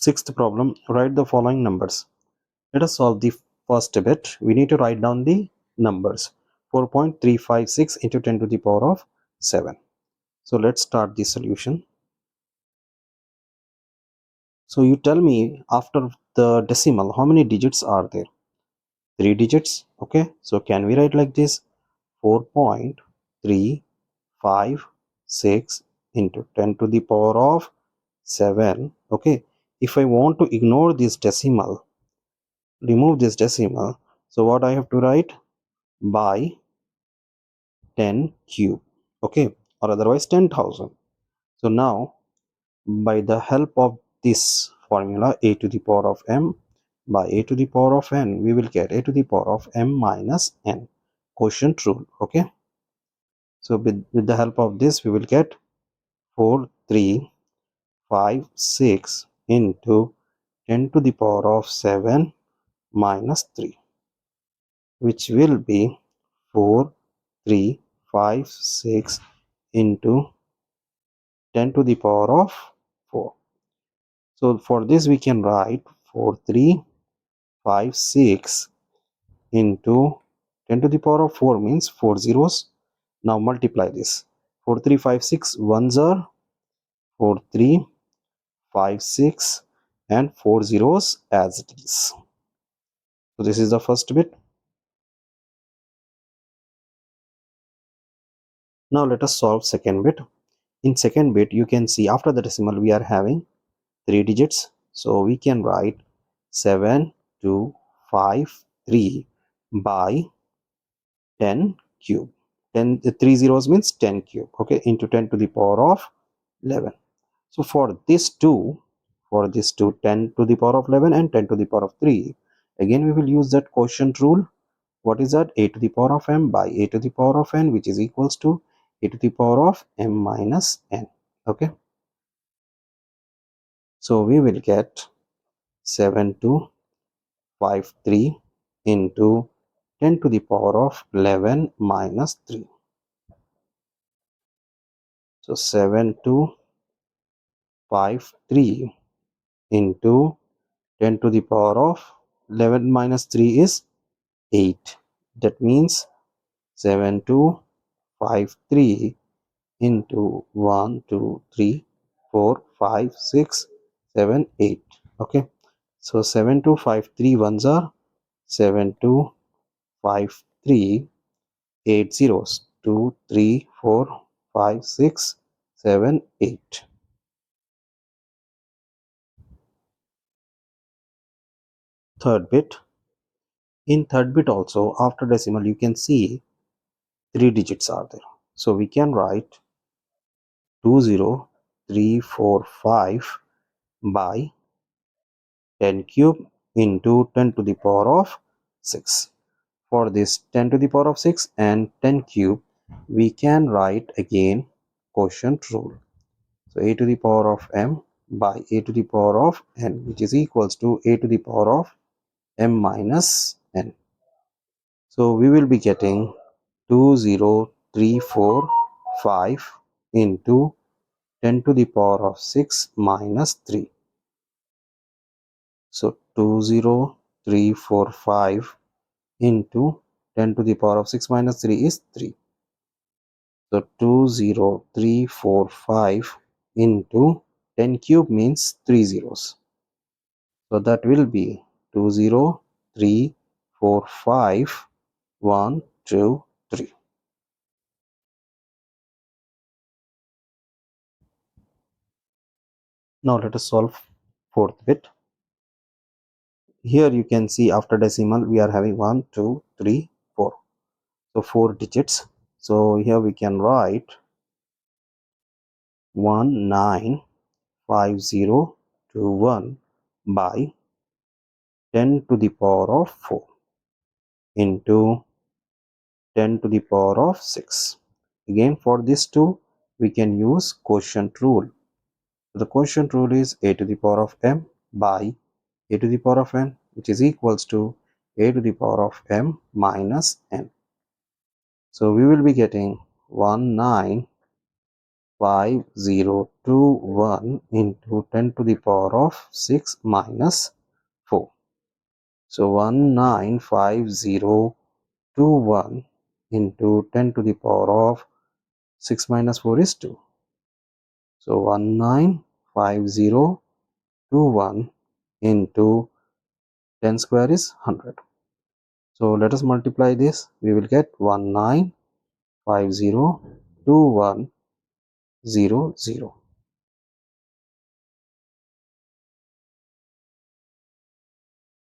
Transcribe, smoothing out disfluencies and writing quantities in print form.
Sixth problem, write the following numbers. Let us solve the first bit. We need to write down the numbers. 4.356 into 10 to the power of 7. So let's start the solution. So you tell me after the decimal, how many digits are there? 3 digits. Okay. So can we write like this? 4.356 into 10 to the power of 7. Okay. If I want to ignore this decimal, remove this decimal, so what I have to write? By 10 cube, okay, or otherwise 10,000. So now by the help of this formula, a to the power of m by a to the power of n, we will get a to the power of m minus n, quotient rule. Okay, so with the help of this we will get 4356 into 10 to the power of 7 minus 3, which will be 4356 into 10 to the power of 4. So for this we can write 4356 into 10 to the power of 4 means 4 zeros. Now multiply this. 4356 ones are 4356 and 4 zeros as it is. So this is the first bit. Now let us solve second bit. In second bit you can see after the decimal we are having 3 digits, so we can write 7253 by 10 cube. 10 3 zeros means 10 cube, okay, into 10 to the power of 11. So for this two 10 to the power of 11 and 10 to the power of 3, again we will use that quotient rule. What is that? A to the power of m by a to the power of n, which is equals to a to the power of m minus n. Okay, so we will get 7253 into 10 to the power of 11 minus 3. So 7253 into 10 to the power of 11 minus 3 is 8. That means 7253 into 1, 2, 3, 4, 5, 6, 7, 8. Okay, so 7253 ones are 7253, 8 zeros, 2, 3, 4, 5, 6, 7, 8. Third bit. In third bit also, after decimal you can see 3 digits are there. So we can write 20345 by 10 cube into 10 to the power of 6. For this 10 to the power of 6 and 10 cube, we can write again quotient rule. So a to the power of m by a to the power of n, which is equals to a to the power of m minus n. So we will be getting 20345 into 10 to the power of 6 minus 3. So 20345 into 10 to the power of 6 minus 3 is 3. So 20345 into 10 cube means 3 zeros. So that will be 20345 1, 2, 3. Now let us solve fourth bit. Here you can see after decimal we are having 1, 2, 3, 4. So 4 digits. So here we can write 195021 by 10 to the power of 4 into 10 to the power of 6. Again for this two we can use quotient rule. The quotient rule is a to the power of m by a to the power of n, which is equals to a to the power of m minus n. So we will be getting 195021 into 10 to the power of 6 minus 4. So 195021 into 10 to the power of 6 minus 4 is 2. So 195021 into 10 square is 100. So let us multiply this. We will get 19502100.